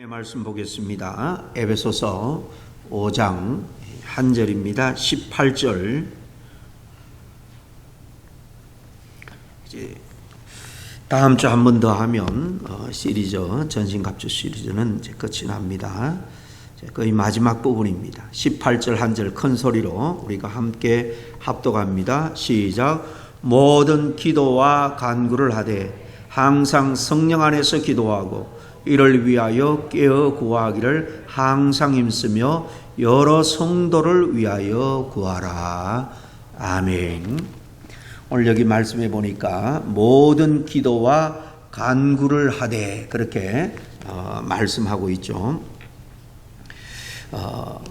말씀 보겠습니다. 에베소서 5장 한 절입니다. 18절. 이제 다음 주 한 번 더 하면 시리즈 전신갑주 시리즈는 이제 끝이 납니다. 거의 마지막 부분입니다. 18절 한 절 큰 소리로 우리가 함께 합독합니다. 시작. 모든 기도와 간구를 하되 항상 성령 안에서 기도하고 이를 위하여 깨어 구하기를 항상 힘쓰며 여러 성도를 위하여 구하라. 아멘. 오늘 여기 말씀해 보니까 모든 기도와 간구를 하되 그렇게 말씀하고 있죠.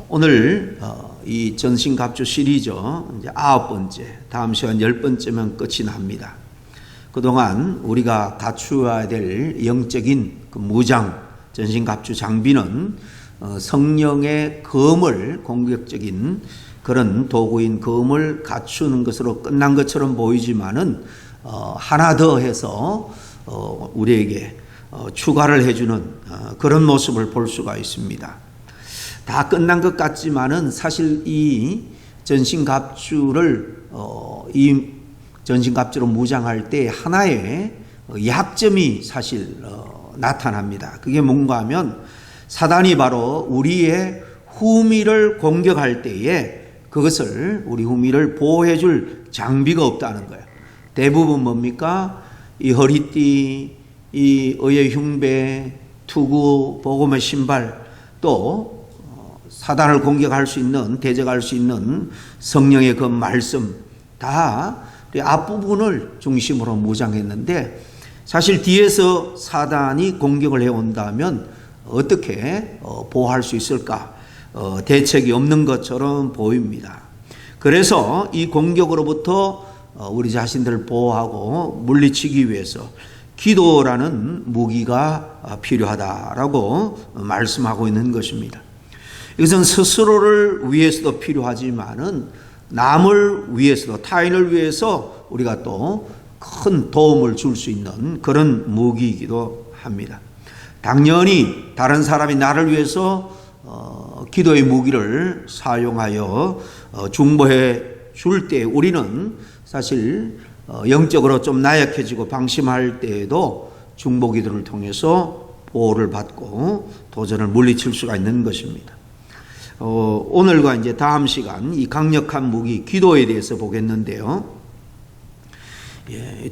오늘 이 전신갑주 시리즈 이제 9번째, 다음 시간 10번째면 끝이 납니다. 그동안 우리가 갖추어야 될 영적인 그 무장, 전신갑주 장비는 성령의 검을, 공격적인 그런 도구인 검을 갖추는 것으로 끝난 것처럼 보이지만은 하나 더 해서 우리에게 추가를 해주는 그런 모습을 볼 수가 있습니다. 다 끝난 것 같지만은 사실 이 전신갑주를 전신갑주로 무장할 때 하나의 약점이 사실 나타납니다. 그게 뭔가 하면 사단이 바로 우리의 후미를 공격할 때에 그것을 우리 후미를 보호해 줄 장비가 없다는 거예요. 대부분 뭡니까? 이 허리띠, 이 의의 흉배, 투구, 복음의 신발, 또 사단을 공격할 수 있는, 대적할 수 있는 성령의 그 말씀 다 앞부분을 중심으로 무장했는데 사실 뒤에서 사단이 공격을 해온다면 어떻게 보호할 수 있을까? 대책이 없는 것처럼 보입니다. 그래서 이 공격으로부터 우리 자신들을 보호하고 물리치기 위해서 기도라는 무기가 필요하다라고 말씀하고 있는 것입니다. 이것은 스스로를 위해서도 필요하지만은 남을 위해서도, 타인을 위해서 우리가 또 큰 도움을 줄 수 있는 그런 무기이기도 합니다. 당연히 다른 사람이 나를 위해서 기도의 무기를 사용하여 중보해 줄 때 우리는 사실 영적으로 좀 나약해지고 방심할 때에도 중보 기도를 통해서 보호를 받고 도전을 물리칠 수가 있는 것입니다. 오늘과 이제 다음 시간 이 강력한 무기 기도에 대해서 보겠는데요.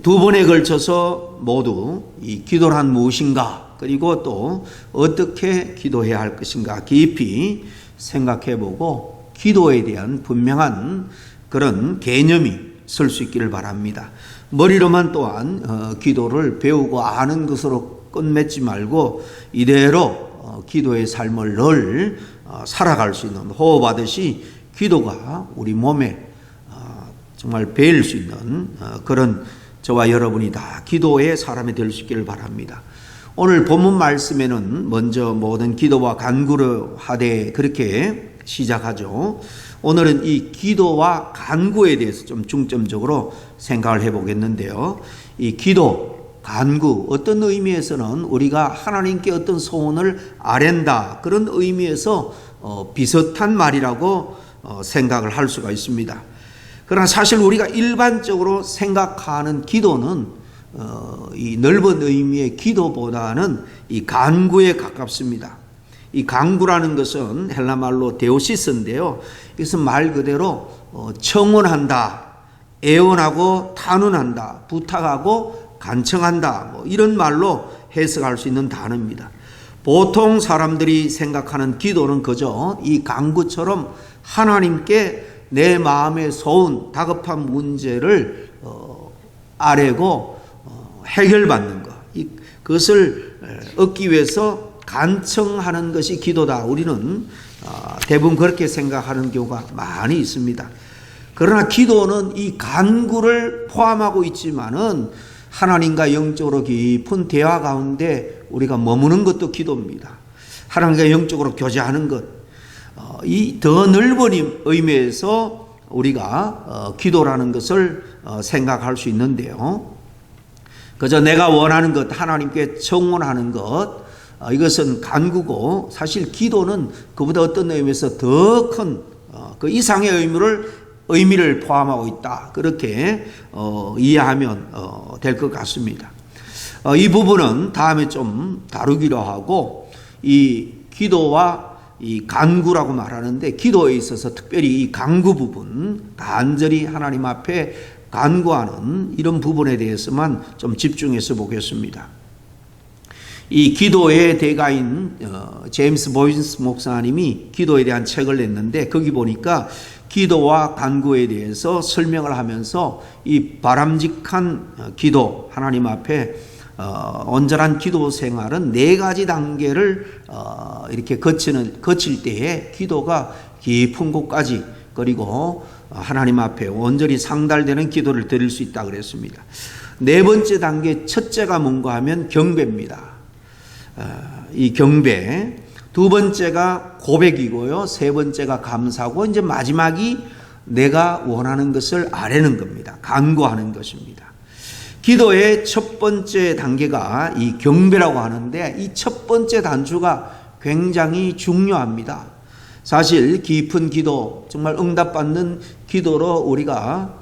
두 번에 걸쳐서 모두 이 기도란 무엇인가, 그리고 또 어떻게 기도해야 할 것인가 깊이 생각해 보고 기도에 대한 분명한 그런 개념이 설 수 있기를 바랍니다. 머리로만 또한 기도를 배우고 아는 것으로 끝맺지 말고 이대로 기도의 삶을 늘 살아갈 수 있는, 호흡하듯이 기도가 우리 몸에 정말 배일 수 있는 그런 저와 여러분이 다 기도의 사람이 될 수 있기를 바랍니다. 오늘 본문 말씀에는 먼저 모든 기도와 간구를 하되 그렇게 시작하죠. 오늘은 이 기도와 간구에 대해서 좀 중점적으로 생각을 해보겠는데요. 이 기도, 간구, 어떤 의미에서는 우리가 하나님께 어떤 소원을 아랜다, 그런 의미에서 비슷한 말이라고 생각을 할 수가 있습니다. 그러나 사실 우리가 일반적으로 생각하는 기도는 이 넓은 의미의 기도보다는 이 간구에 가깝습니다. 이 간구라는 것은 헬라말로 데오시스인데요. 이것은 말 그대로 청원한다, 애원하고 탄원한다, 부탁하고 간청한다, 뭐 이런 말로 해석할 수 있는 단어입니다. 보통 사람들이 생각하는 기도는 그저 이 간구처럼 하나님께 내 마음의 소원, 다급한 문제를 아뢰고 해결받는 것, 그것을 얻기 위해서 간청하는 것이 기도다. 우리는 대부분 그렇게 생각하는 경우가 많이 있습니다. 그러나 기도는 이 간구를 포함하고 있지만은 하나님과 영적으로 깊은 대화 가운데 우리가 머무는 것도 기도입니다. 하나님과 영적으로 교제하는 것, 이 더 넓은 의미에서 우리가 기도라는 것을 생각할 수 있는데요. 그저 내가 원하는 것, 하나님께 청원하는 것, 이것은 간구고 사실 기도는 그보다 어떤 의미에서 더 큰 그 이상의 의미를 포함하고 있다. 그렇게 이해하면 될 것 같습니다. 이 부분은 다음에 좀 다루기로 하고, 이 기도와 이 간구라고 말하는데 기도에 있어서 특별히 이 간구 부분, 간절히 하나님 앞에 간구하는 이런 부분에 대해서만 좀 집중해서 보겠습니다. 이 기도의 대가인 제임스 보이스 목사님이 기도에 대한 책을 냈는데 거기 보니까 기도와 간구에 대해서 설명을 하면서 이 바람직한 기도, 하나님 앞에 온전한 기도 생활은 4가지 단계를 이렇게 거칠 때에 기도가 깊은 곳까지, 그리고 하나님 앞에 온전히 상달되는 기도를 드릴 수 있다 그랬습니다. 4번째 단계, 첫째가 뭔가 하면 경배입니다. 이 경배. 2번째가 고백이고요. 3번째가 감사고, 이제 마지막이 내가 원하는 것을 아뢰는 겁니다. 간구하는 것입니다. 기도의 첫 번째 단계가 이 경배라고 하는데, 이 첫 번째 단추가 굉장히 중요합니다. 사실 깊은 기도, 정말 응답받는 기도로 우리가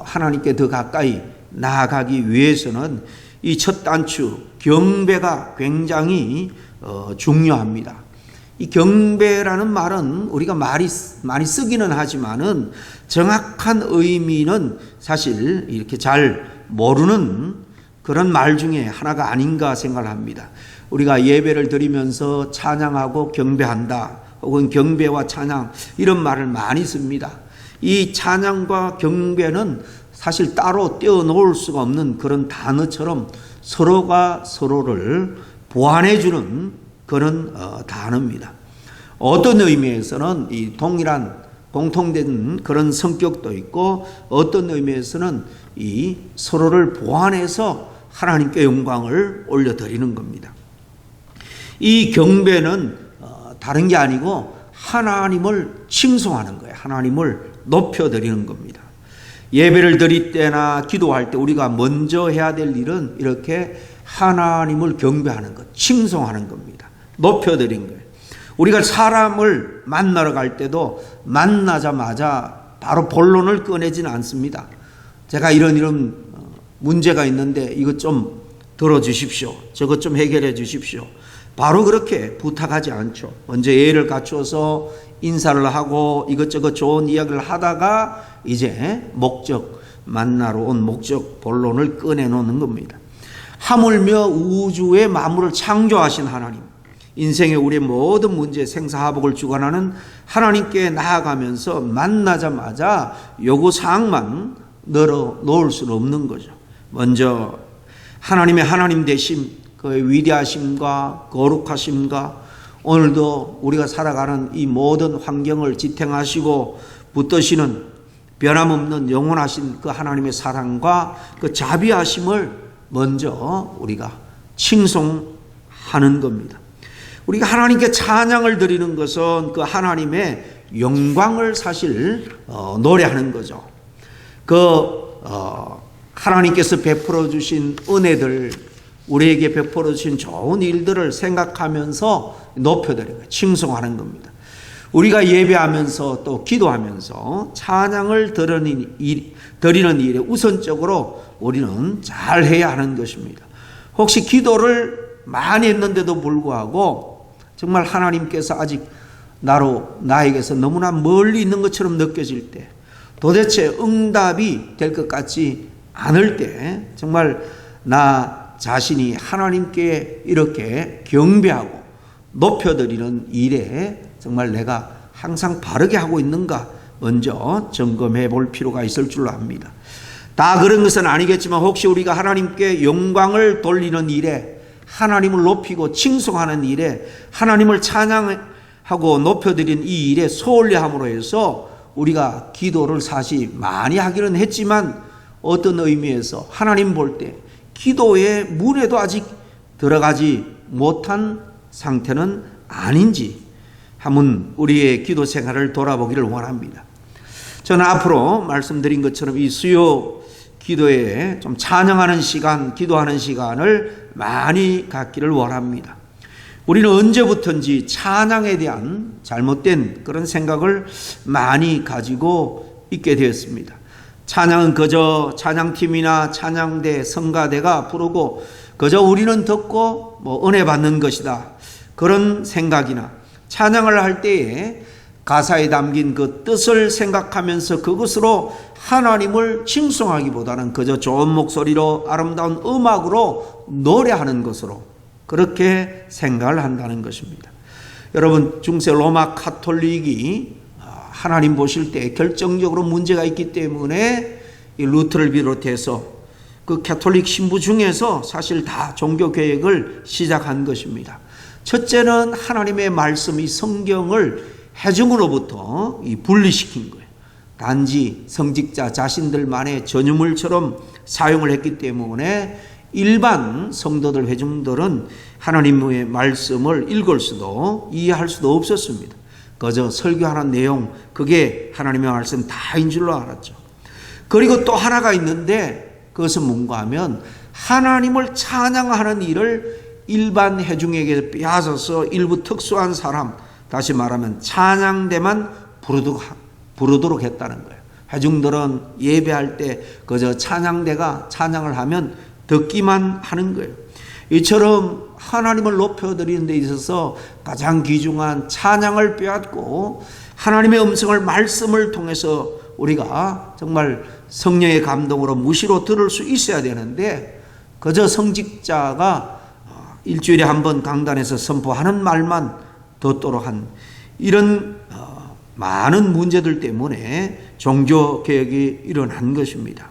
하나님께 더 가까이 나아가기 위해서는 이 첫 단추 경배가 굉장히 중요합니다. 이 경배라는 말은 우리가 많이 쓰기는 하지만은 정확한 의미는 사실 이렇게 잘 모르는 그런 말 중에 하나가 아닌가 생각을 합니다. 우리가 예배를 드리면서 찬양하고 경배한다, 혹은 경배와 찬양, 이런 말을 많이 씁니다. 이 찬양과 경배는 사실 따로 떼어놓을 수가 없는 그런 단어처럼 서로가 서로를 보완해주는 그런 단어입니다. 어떤 의미에서는 이 동일한 공통된 그런 성격도 있고, 어떤 의미에서는 이 서로를 보완해서 하나님께 영광을 올려드리는 겁니다. 이 경배는 다른 게 아니고 하나님을 칭송하는 거예요. 하나님을 높여드리는 겁니다. 예배를 드릴 때나 기도할 때 우리가 먼저 해야 될 일은 이렇게 하나님을 경배하는 것, 칭송하는 겁니다. 높여드린 거예요. 우리가 사람을 만나러 갈 때도 만나자마자 바로 본론을 꺼내지는 않습니다. 제가 이런 문제가 있는데 이것 좀 들어주십시오. 저것 좀 해결해 주십시오. 바로 그렇게 부탁하지 않죠. 먼저 예의를 갖추어서 인사를 하고 이것저것 좋은 이야기를 하다가 이제 만나러 온 목적 본론을 꺼내놓는 겁니다. 하물며 우주의 만물을 창조하신 하나님, 인생의 우리의 모든 문제 생사화복을 주관하는 하나님께 나아가면서 만나자마자 요구사항만 넣을 수는 없는 거죠. 먼저 하나님의 하나님 되심, 그의 위대하심과 거룩하심과 오늘도 우리가 살아가는 이 모든 환경을 지탱하시고 붙드시는 변함없는 영원하신 그 하나님의 사랑과 그 자비하심을 먼저 우리가 칭송하는 겁니다. 우리가 하나님께 찬양을 드리는 것은 그 하나님의 영광을 사실 노래하는 거죠. 하나님께서 베풀어 주신 은혜들, 우리에게 베풀어 주신 좋은 일들을 생각하면서 높여드리는 거예요. 칭송하는 겁니다. 우리가 예배하면서 또 기도하면서 찬양을 드리는 일에 우선적으로 우리는 잘 해야 하는 것입니다. 혹시 기도를 많이 했는데도 불구하고 정말 하나님께서 아직 나에게서 너무나 멀리 있는 것처럼 느껴질 때, 도대체 응답이 될 것 같지 않을 때, 정말 나 자신이 하나님께 이렇게 경배하고 높여드리는 일에 정말 내가 항상 바르게 하고 있는가 먼저 점검해 볼 필요가 있을 줄로 압니다. 다 그런 것은 아니겠지만 혹시 우리가 하나님께 영광을 돌리는 일에, 하나님을 높이고 칭송하는 일에, 하나님을 찬양하고 높여드리는 이 일에 소홀히함으로 해서 우리가 기도를 사실 많이 하기는 했지만 어떤 의미에서 하나님 볼 때 기도의 문에도 아직 들어가지 못한 상태는 아닌지 한번 우리의 기도 생활을 돌아보기를 원합니다. 저는 앞으로 말씀드린 것처럼 이 수요 기도에 좀 찬양하는 시간, 기도하는 시간을 많이 갖기를 원합니다. 우리는 언제부턴지 찬양에 대한 잘못된 그런 생각을 많이 가지고 있게 되었습니다. 찬양은 그저 찬양팀이나 찬양대, 성가대가 부르고 그저 우리는 듣고 은혜 받는 것이다, 그런 생각이나 찬양을 할 때에 가사에 담긴 그 뜻을 생각하면서 그것으로 하나님을 칭송하기보다는 그저 좋은 목소리로 아름다운 음악으로 노래하는 것으로 그렇게 생각을 한다는 것입니다. 여러분, 중세 로마 가톨릭이 하나님 보실 때 결정적으로 문제가 있기 때문에 이 루터를 비롯해서 그 가톨릭 신부 중에서 사실 다 종교 개혁을 시작한 것입니다. 첫째는 하나님의 말씀, 이 성경을 회중으로부터 분리시킨 거예요. 단지 성직자 자신들만의 전유물처럼 사용을 했기 때문에 일반 성도들, 회중들은 하나님의 말씀을 읽을 수도 이해할 수도 없었습니다. 그저 설교하는 내용, 그게 하나님의 말씀 다인 줄로 알았죠. 그리고 또 하나가 있는데 그것은 뭔가 하면 하나님을 찬양하는 일을 일반 회중에게 빼앗아서 일부 특수한 사람, 다시 말하면 찬양대만 부르도록 했다는 거예요. 회중들은 예배할 때 그저 찬양대가 찬양을 하면 듣기만 하는 거예요. 이처럼 하나님을 높여드리는 데 있어서 가장 귀중한 찬양을 빼앗고 하나님의 음성을, 말씀을 통해서 우리가 정말 성령의 감동으로 무시로 들을 수 있어야 되는데 그저 성직자가 일주일에 한 번 강단에서 선포하는 말만 듣도록 한 이런 많은 문제들 때문에 종교개혁이 일어난 것입니다.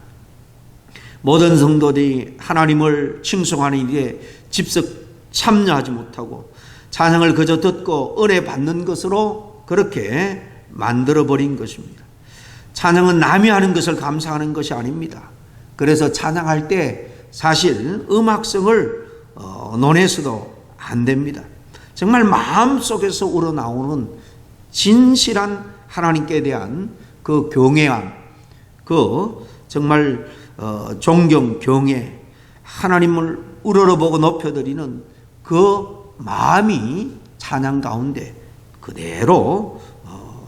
모든 성도들이 하나님을 칭송하는 일에 집석 참여하지 못하고 찬양을 그저 듣고 은혜 받는 것으로 그렇게 만들어버린 것입니다. 찬양은 남이 하는 것을 감사하는 것이 아닙니다. 그래서 찬양할 때 사실 음악성을 논해서도 안 됩니다. 정말 마음속에서 우러나오는 진실한 하나님께 대한 그 경외함, 그 정말 존경, 경외, 하나님을 우러러보고 높여드리는 그 마음이 찬양 가운데 그대로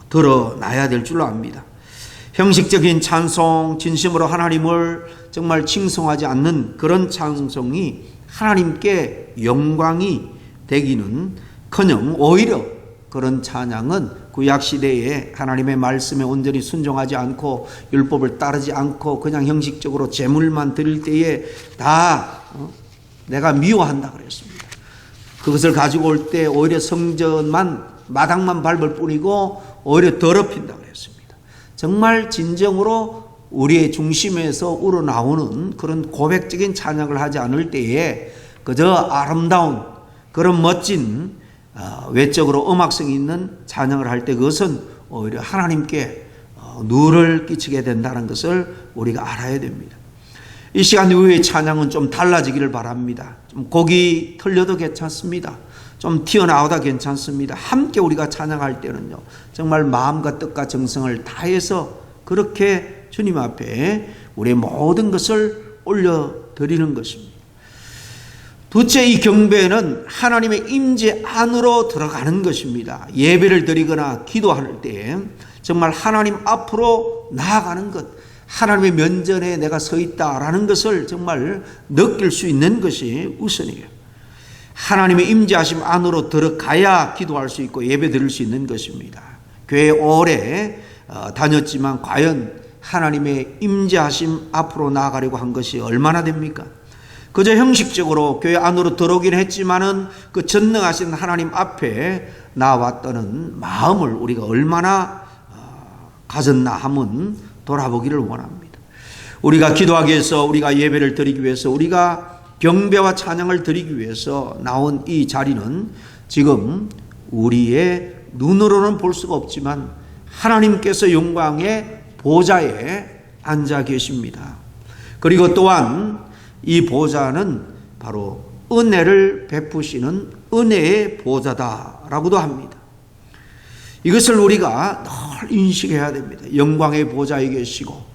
드러나야 될 줄로 압니다. 형식적인 찬송, 진심으로 하나님을 정말 칭송하지 않는 그런 찬송이 하나님께 영광이 되기는커녕 오히려 그런 찬양은 구약시대에 하나님의 말씀에 온전히 순종하지 않고 율법을 따르지 않고 그냥 형식적으로 제물만 드릴 때에 다 내가 미워한다 그랬습니다. 그것을 가지고 올 때 오히려 성전만, 마당만 밟을 뿐이고 오히려 더럽힌다 그랬습니다. 정말 진정으로 우리의 중심에서 우러나오는 그런 고백적인 찬양을 하지 않을 때에 그저 아름다운 그런 멋진 외적으로 음악성이 있는 찬양을 할 때 그것은 오히려 하나님께 누를 끼치게 된다는 것을 우리가 알아야 됩니다. 이 시간 이후의 찬양은 좀 달라지기를 바랍니다. 좀 곡이 틀려도 괜찮습니다. 좀 튀어나오다 괜찮습니다. 함께 우리가 찬양할 때는요, 정말 마음과 뜻과 정성을 다해서 그렇게 주님 앞에 우리의 모든 것을 올려드리는 것입니다. 둘째, 이 경배는 하나님의 임재 안으로 들어가는 것입니다. 예배를 드리거나 기도할 때 정말 하나님 앞으로 나아가는 것, 하나님의 면전에 내가 서 있다라는 것을 정말 느낄 수 있는 것이 우선이에요. 하나님의 임재하심 안으로 들어가야 기도할 수 있고 예배 드릴 수 있는 것입니다. 교회 오래 다녔지만 과연 하나님의 임재하심 앞으로 나아가려고 한 것이 얼마나 됩니까? 그저 형식적으로 교회 안으로 들어오긴 했지만은 그 전능하신 하나님 앞에 나왔다는 마음을 우리가 얼마나 가졌나 하면 돌아보기를 원합니다. 우리가 기도하기 위해서, 우리가 예배를 드리기 위해서, 우리가 경배와 찬양을 드리기 위해서 나온 이 자리는 지금 우리의 눈으로는 볼 수가 없지만 하나님께서 영광의 보좌에 앉아 계십니다. 그리고 또한 이 보좌는 바로 은혜를 베푸시는 은혜의 보좌다라고도 합니다. 이것을 우리가 늘 인식해야 됩니다. 영광의 보좌에 계시고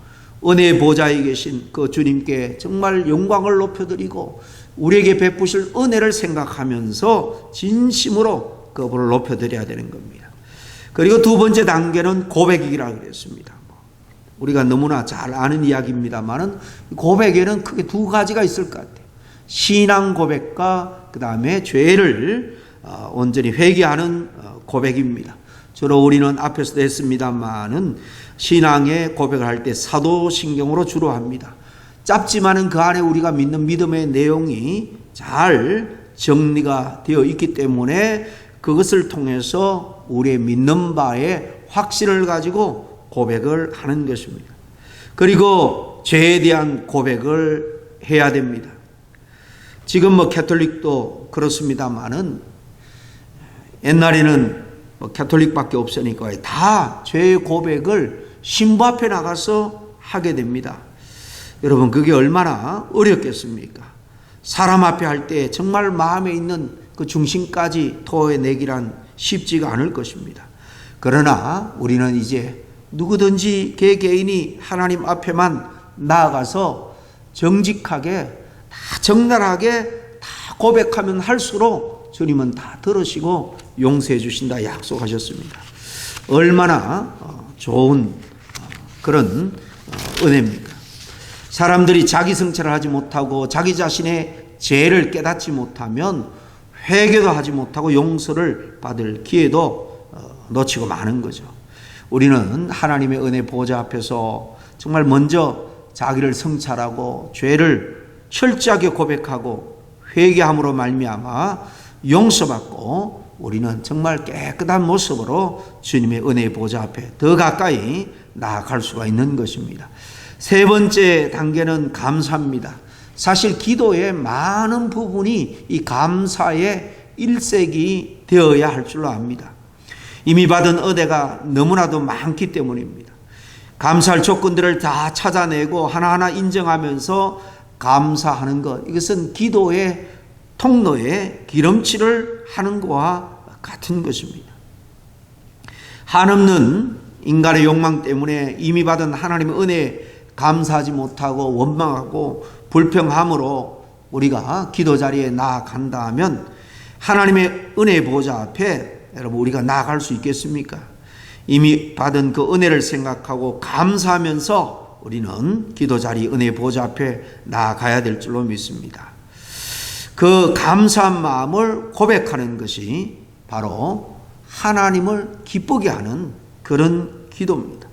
은혜의 보좌에 계신 그 주님께 정말 영광을 높여드리고 우리에게 베푸실 은혜를 생각하면서 진심으로 그분을 높여드려야 되는 겁니다. 그리고 두 번째 단계는 고백이라고 그랬습니다. 우리가 너무나 잘 아는 이야기입니다만은 고백에는 크게 두 가지가 있을 것 같아요. 신앙 고백과 그 다음에 죄를 온전히 회개하는 고백입니다. 주로 우리는 앞에서도 했습니다만은 신앙의 고백을 할 때 사도신경으로 주로 합니다. 짧지만은 그 안에 우리가 믿는 믿음의 내용이 잘 정리가 되어 있기 때문에 그것을 통해서 우리의 믿는 바에 확신을 가지고 고백을 하는 것입니다. 그리고 죄에 대한 고백을 해야 됩니다. 지금 캐톨릭도 그렇습니다만은 옛날에는 캐톨릭밖에 없으니까 다 죄의 고백을 신부 앞에 나가서 하게 됩니다. 여러분, 그게 얼마나 어렵겠습니까? 사람 앞에 할 때 정말 마음에 있는 그 중심까지 토해내기란 쉽지가 않을 것입니다. 그러나 우리는 이제 누구든지 개개인이 하나님 앞에만 나아가서 정직하게 다 적나라하게 다 고백하면 할수록 주님은 다 들으시고 용서해 주신다 약속하셨습니다. 얼마나 좋은 그런 은혜입니까? 사람들이 자기 성찰을 하지 못하고 자기 자신의 죄를 깨닫지 못하면 회개도 하지 못하고 용서를 받을 기회도 놓치고 마는 거죠. 우리는 하나님의 은혜 보좌 앞에서 정말 먼저 자기를 성찰하고 죄를 철저하게 고백하고 회개함으로 말미암아 용서받고 우리는 정말 깨끗한 모습으로 주님의 은혜의 보좌 앞에 더 가까이 나아갈 수가 있는 것입니다. 세 번째 단계는 감사입니다. 사실 기도의 많은 부분이 이 감사의 일색이 되어야 할 줄로 압니다. 이미 받은 은혜가 너무나도 많기 때문입니다. 감사할 조건들을 다 찾아내고 하나하나 인정하면서 감사하는 것, 이것은 기도의 통로에 기름칠을 하는 것과 같은 것입니다. 한없는 인간의 욕망 때문에 이미 받은 하나님의 은혜에 감사하지 못하고 원망하고 불평함으로 우리가 기도 자리에 나아간다 하면 하나님의 은혜의 보좌 앞에 여러분 우리가 나아갈 수 있겠습니까? 이미 받은 그 은혜를 생각하고 감사하면서 우리는 기도 자리 은혜의 보좌 앞에 나아가야 될 줄로 믿습니다. 그 감사한 마음을 고백하는 것이 바로 하나님을 기쁘게 하는 그런 기도입니다.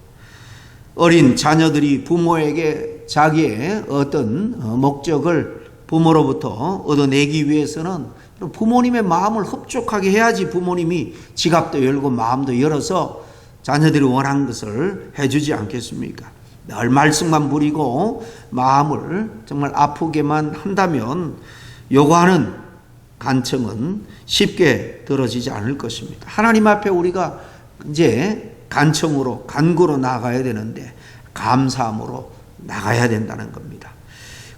어린 자녀들이 부모에게 자기의 어떤 목적을 부모로부터 얻어내기 위해서는 부모님의 마음을 흡족하게 해야지 부모님이 지갑도 열고 마음도 열어서 자녀들이 원하는 것을 해주지 않겠습니까? 늘 말씀만 부리고 마음을 정말 아프게만 한다면 요구하는 간청은 쉽게 들어지지 않을 것입니다. 하나님 앞에 우리가 이제 간청으로 간구로 나가야 되는데 감사함으로 나가야 된다는 겁니다.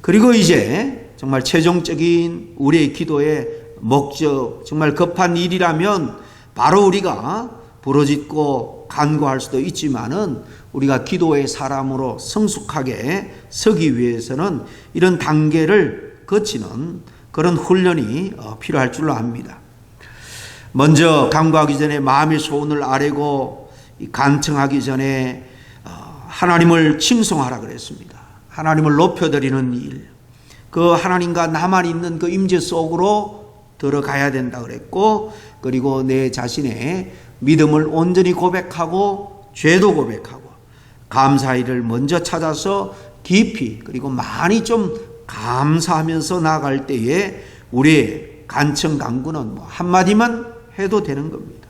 그리고 이제 정말 최종적인 우리의 기도의 목적, 정말 급한 일이라면 바로 우리가 부르짖고 간구할 수도 있지만은 우리가 기도의 사람으로 성숙하게 서기 위해서는 이런 단계를 거치는 그런 훈련이 필요할 줄로 압니다. 먼저 간구하기 전에 마음의 소원을 아뢰고 간청하기 전에 하나님을 칭송하라 그랬습니다. 하나님을 높여드리는 일, 그 하나님과 나만 있는 그 임재 속으로 들어가야 된다 그랬고, 그리고 내 자신의 믿음을 온전히 고백하고 죄도 고백하고 감사의를 먼저 찾아서 깊이 그리고 많이 좀 감사하면서 나아갈 때에 우리의 간청 간구는 한마디만 해도 되는 겁니다.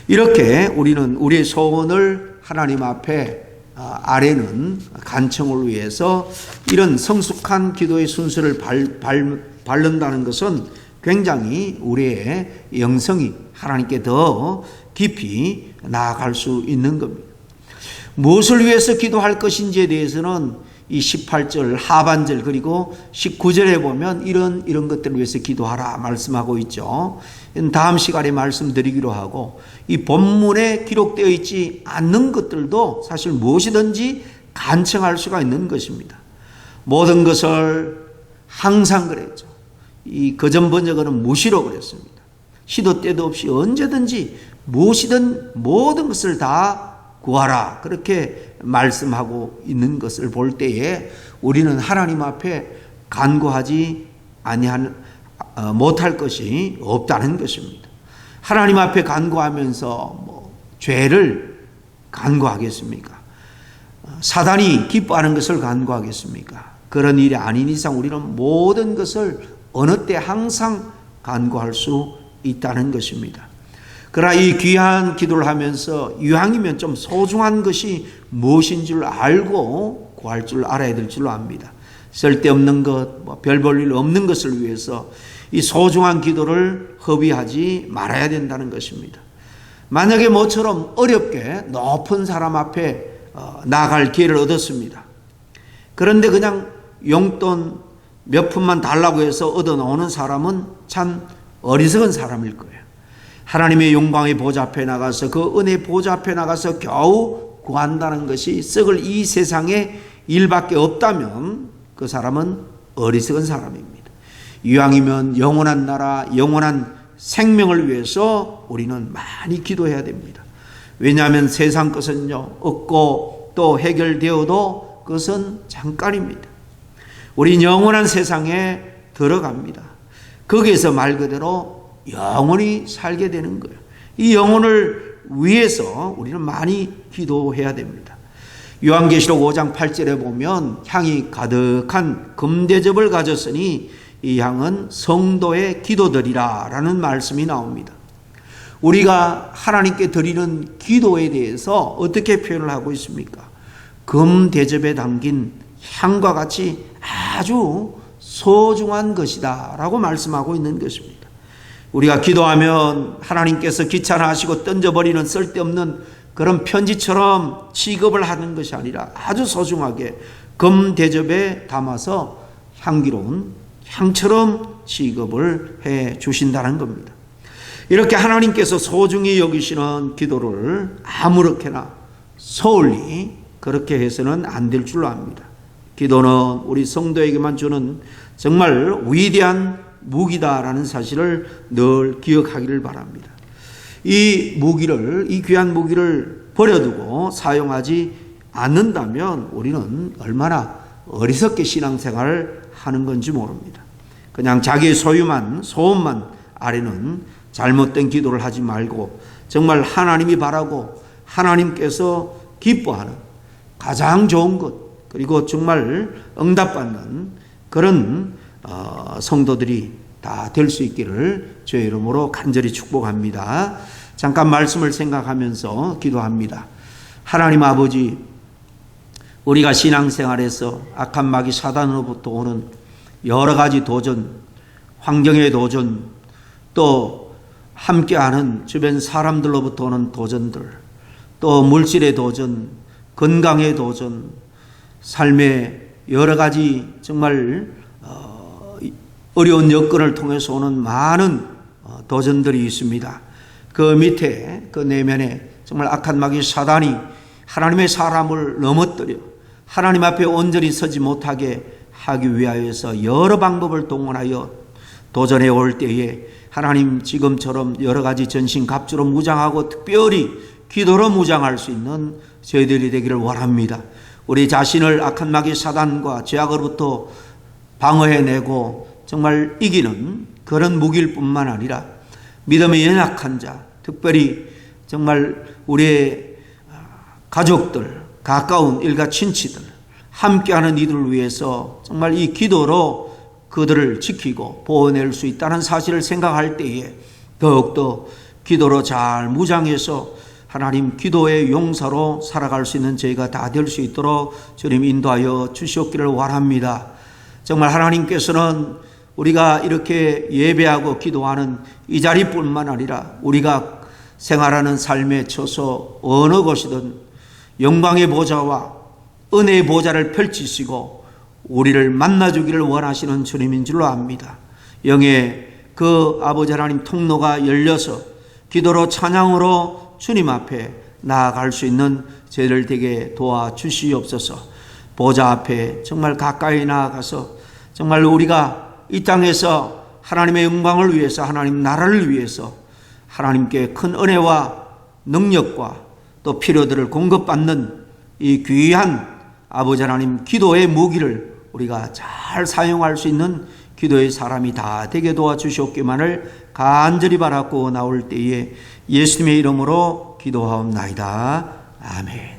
이렇게 우리는 우리의 소원을 하나님 앞에 아뢰는 간청을 위해서 이런 성숙한 기도의 순서를 밟는다는 것은 굉장히 우리의 영성이 하나님께 더 깊이 나아갈 수 있는 겁니다. 무엇을 위해서 기도할 것인지에 대해서는 이 18절 하반절 그리고 19절에 보면 이런 것들을 위해서 기도하라 말씀하고 있죠. 다음 시간에 말씀드리기로 하고, 이 본문에 기록되어 있지 않는 것들도 사실 무엇이든지 간청할 수가 있는 것입니다. 모든 것을 항상 그랬죠. 이 거전 번역어는 무시로 그랬습니다. 시도 때도 없이 언제든지 무엇이든 모든 것을 다 구하라, 그렇게 말씀하고 있는 것을 볼 때에 우리는 하나님 앞에 간구하지 못할 것이 없다는 것입니다. 하나님 앞에 간구하면서 죄를 간구하겠습니까? 사단이 기뻐하는 것을 간구하겠습니까? 그런 일이 아닌 이상 우리는 모든 것을 어느 때 항상 간구할 수 있다는 것입니다. 그러나 이 귀한 기도를 하면서 이왕이면 좀 소중한 것이 무엇인 줄 알고 구할 줄 알아야 될 줄로 압니다. 쓸데없는 것, 별 볼 일 없는 것을 위해서 이 소중한 기도를 허비하지 말아야 된다는 것입니다. 만약에 모처럼 어렵게 높은 사람 앞에 나갈 기회를 얻었습니다. 그런데 그냥 용돈 몇 푼만 달라고 해서 얻어놓는 사람은 참 어리석은 사람일 거예요. 하나님의 영광의 보좌 앞에 나가서 그 은혜의 보좌 앞에 나가서 겨우 구한다는 것이 썩을 이 세상에 일밖에 없다면 그 사람은 어리석은 사람입니다. 이왕이면 영원한 나라, 영원한 생명을 위해서 우리는 많이 기도해야 됩니다. 왜냐하면 세상 것은요, 얻고 또 해결되어도 그것은 잠깐입니다. 우린 영원한 세상에 들어갑니다. 거기에서 말 그대로 영원히 살게 되는 거예요. 이 영혼을 위해서 우리는 많이 기도해야 됩니다. 요한계시록 5장 8절에 보면 향이 가득한 금대접을 가졌으니 이 향은 성도의 기도들이라 라는 말씀이 나옵니다. 우리가 하나님께 드리는 기도에 대해서 어떻게 표현을 하고 있습니까? 금대접에 담긴 향과 같이 아주 소중한 것이다 라고 말씀하고 있는 것입니다. 우리가 기도하면 하나님께서 귀찮아하시고 던져버리는 쓸데없는 그런 편지처럼 취급을 하는 것이 아니라 아주 소중하게 금대접에 담아서 향기로운 향처럼 취급을 해 주신다는 겁니다. 이렇게 하나님께서 소중히 여기시는 기도를 아무렇게나 소홀히 그렇게 해서는 안 될 줄로 압니다. 기도는 우리 성도에게만 주는 정말 위대한 무기다라는 사실을 늘 기억하기를 바랍니다. 이 귀한 무기를 버려두고 사용하지 않는다면 우리는 얼마나 어리석게 신앙생활을 하는 건지 모릅니다. 그냥 자기의 소원만 아래는 잘못된 기도를 하지 말고 정말 하나님이 바라고 하나님께서 기뻐하는 가장 좋은 것, 그리고 정말 응답받는 그런 성도들이 다 될 수 있기를 주의 이름으로 간절히 축복합니다. 잠깐 말씀을 생각하면서 기도합니다. 하나님 아버지, 우리가 신앙생활에서 악한 마귀 사단으로부터 오는 여러 가지 도전, 환경의 도전, 또 함께하는 주변 사람들로부터 오는 도전들, 또 물질의 도전, 건강의 도전, 삶의 여러 가지 정말 어려운 여건을 통해서 오는 많은 도전들이 있습니다. 그 밑에 그 내면에 정말 악한 마귀 사단이 하나님의 사람을 넘어뜨려 하나님 앞에 온전히 서지 못하게 하기 위하여서 여러 방법을 동원하여 도전해 올 때에 하나님 지금처럼 여러 가지 전신갑주로 무장하고 특별히 기도로 무장할 수 있는 저희들이 되기를 원합니다. 우리 자신을 악한 마귀 사단과 죄악으로부터 방어해내고 정말 이기는 그런 무기일 뿐만 아니라 믿음의 연약한 자, 특별히 정말 우리의 가족들, 가까운 일가 친치들, 함께하는 이들을 위해서 정말 이 기도로 그들을 지키고 보호낼 수 있다는 사실을 생각할 때에 더욱더 기도로 잘 무장해서 하나님 기도의 용사로 살아갈 수 있는 저희가 다 될 수 있도록 주님 인도하여 주시옵기를 원합니다. 정말 하나님께서는 우리가 이렇게 예배하고 기도하는 이 자리뿐만 아니라 우리가 생활하는 삶에 처서 어느 곳이든 영광의 보좌와 은혜의 보좌를 펼치시고 우리를 만나주기를 원하시는 주님인 줄로 압니다. 영의 그 아버지 하나님 통로가 열려서 기도로 찬양으로 주님 앞에 나아갈 수 있는 저희를 되게 도와주시옵소서. 보좌 앞에 정말 가까이 나아가서 정말 우리가 이 땅에서 하나님의 영광을 위해서, 하나님 나라를 위해서 하나님께 큰 은혜와 능력과 또 필요들을 공급받는 이 귀한 아버지 하나님 기도의 무기를 우리가 잘 사용할 수 있는 기도의 사람이 다 되게 도와주시옵기만을 간절히 바라고 나올 때에 예수님의 이름으로 기도하옵나이다. 아멘.